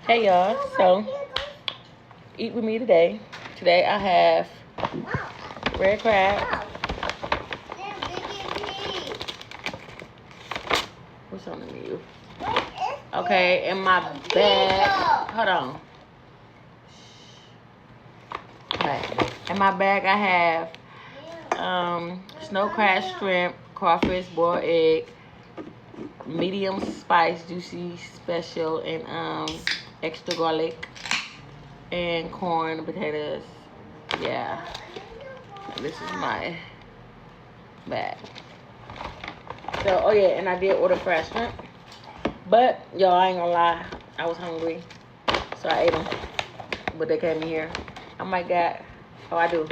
Hey y'all, so eat with me today. Today I have red crab. What's on the menu? Okay, in my bag. Hold on. Okay, in my bag I have snow crab shrimp, crawfish, boiled egg, medium spice, juicy special, and extra garlic, and corn, potatoes. Yeah, this is my bag. So, oh yeah, and I did order fried shrimp. But, y'all, I ain't gonna lie. I was hungry. So I ate them. But they came in here. I might got, oh, I do.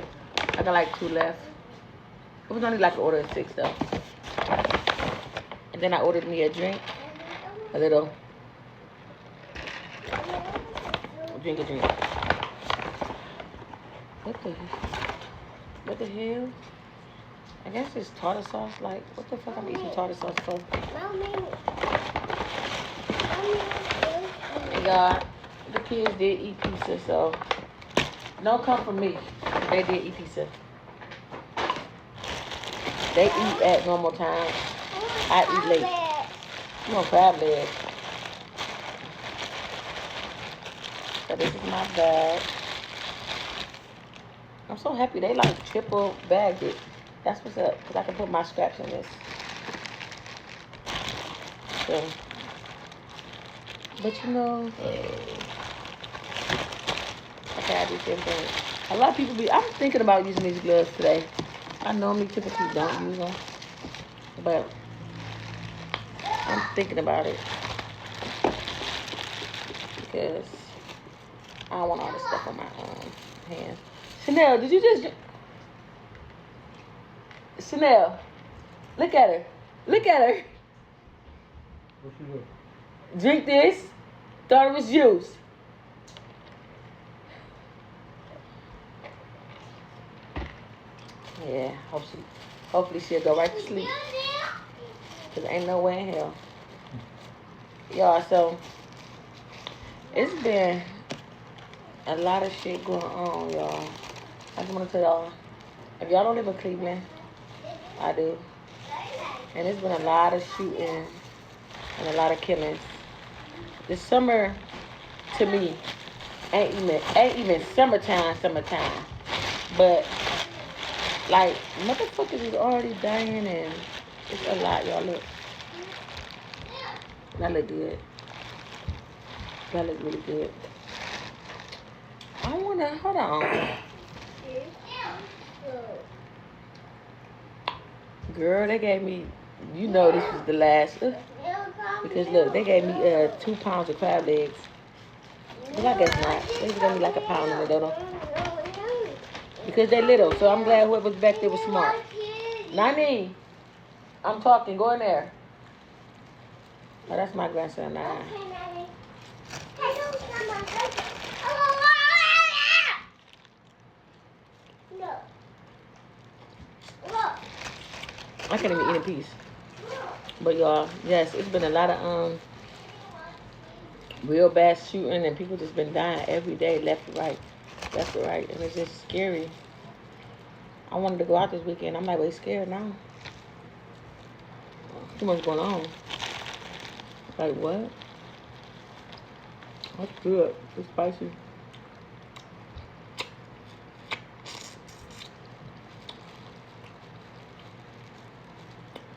I got like 2 left. It was only like an order of 6, though. And then I ordered me a drink. A little drink. What the hell? I guess it's tartar sauce. Like, what the fuck I'm eating tartar sauce for? And y'all, the kids did eat pizza, so don't come from me. They did eat pizza. They eat at normal times. I eat late. You want crab legs. So this is my bag. I'm so happy they like triple bagged it. That's what's up, because I can put my scraps in this. So, but you know, okay, I do everything. A lot of people I'm thinking about using these gloves today. I normally typically don't use them, but I'm thinking about it because I don't want all this stuff on my hands. Chanel, did you just... Chanel, look at her. Look at her. What you doing? Drink this. Thought it was juice. Yeah, hopefully she'll go right to sleep. Because ain't no way in hell. Y'all, so it's been a lot of shit going on, y'all. I just want to tell y'all, if y'all don't live in Cleveland, I do. And it's been a lot of shooting and a lot of killings. The summer, to me, ain't even summertime. But, like, motherfuckers is already dying, and it's a lot, y'all. Look. That look good. That look really good. I want to, hold on. Girl, they gave me, you know this was the last, because look, they gave me 2 pounds of crab legs. But I guess not. They just gave me like a pound in it, don't they? Because they're little, so I'm glad whoever's back there was smart. Nani, I'm talking, go in there. Oh, that's my grandson, Nani. I can't even eat in peace. But y'all, yes, it's been a lot of real bad shooting, and people just been dying every day, left to right, and it's just scary. I wanted to go out this weekend. I'm like, way scared now. Too much going on. Like what? That's good. It's spicy.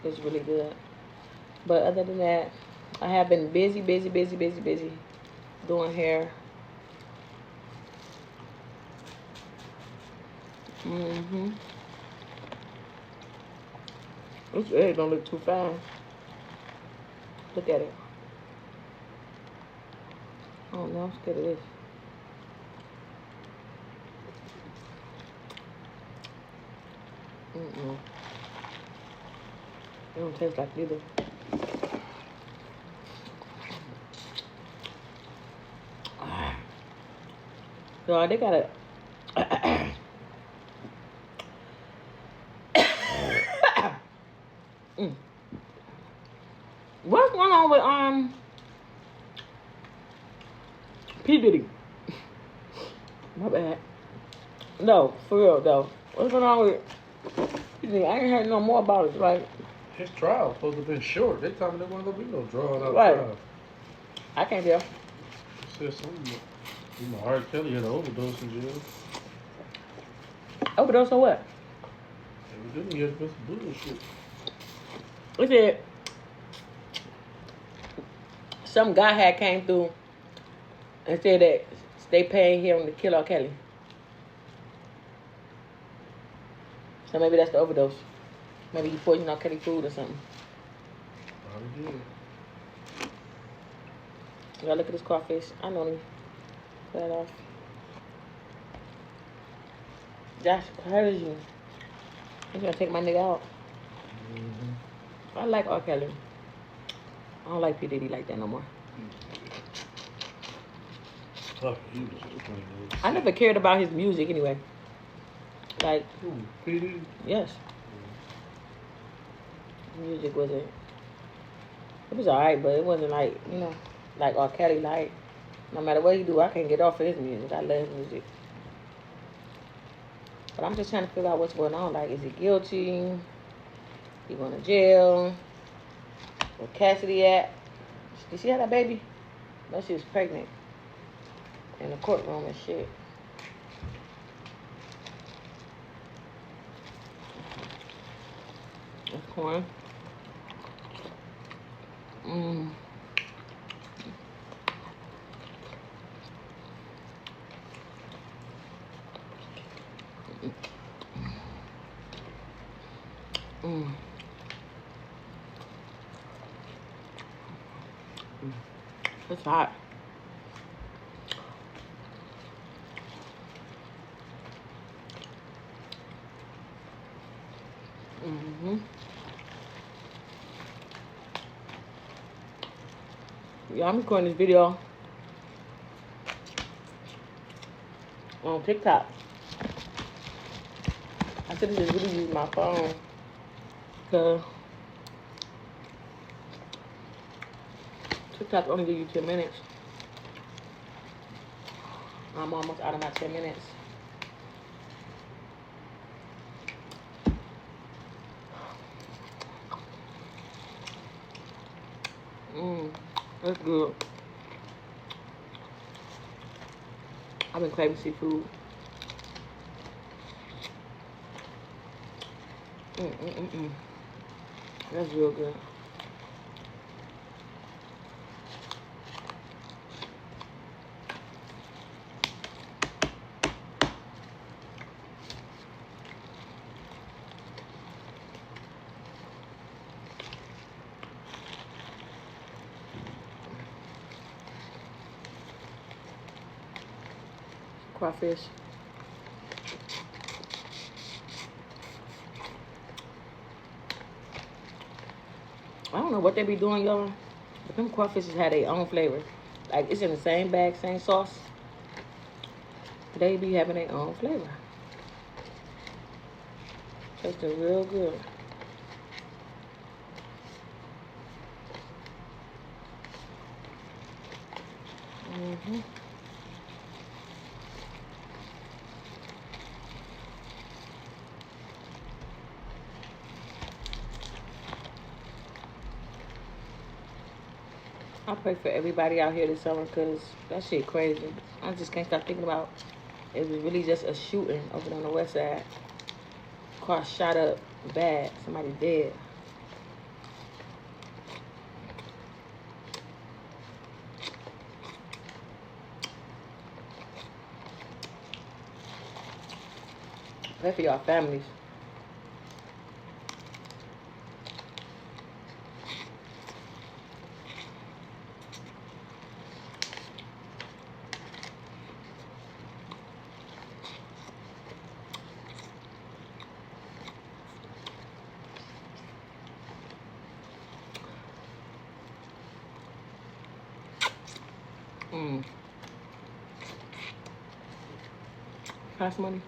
It's really good. But other than that, I have been busy doing hair. This egg don't look too fine. Look at it. Oh no, I'm scared of this. It don't taste like either. So they got a what's going on with P. Diddy. My bad. No, for real though. What's going on with P. Diddy? I ain't heard no more about it. Like, his trial supposed to have been short. They told me there wasn't gonna be no draw out right. trial. I can't tell. It said something. You know, R. Kelly had an overdose in jail. Overdose on what? Evidently, he had been some bullshit. They said some guy had came through and said that they paying him to kill R. Kelly. So maybe that's the overdose. Maybe he poisoned R. Kelly food or something. Probably did. You gotta look at this crawfish. I know him. Put that off. Josh, how is you? He's gonna take my nigga out. I like R. Kelly. I don't like P. Diddy like that no more. Fuck, he was just playing those. I never cared about his music anyway. Like, Who? P. Diddy? yes. Music wasn't. It was alright, but it wasn't like, you know, like R. Kelly. Like, no matter what he do, I can't get off of his music. I love his music. But I'm just trying to figure out what's going on. Like, is he guilty? He going to jail? Where Cassidy at? Did she have that baby? No, she was pregnant. In the courtroom and shit. That's corn. Mmm. Mmm. It's hot. Mm-hmm. Yeah, I'm recording this video on TikTok. I should have just really used my phone because TikTok only give you 10 minutes. I'm almost out of my 10 minutes. That's good. I've been craving seafood. That's real good. Crawfish. I don't know what they be doing, y'all. But them crawfishes have their own flavor. Like, it's in the same bag, same sauce. They be having their own flavor. Tasting real good. Mm-hmm. I pray for everybody out here this summer because that shit crazy. I just can't stop thinking about it was really just a shooting over on the west side. Car shot up bad. Somebody dead. Pray for y'all families. Fast money.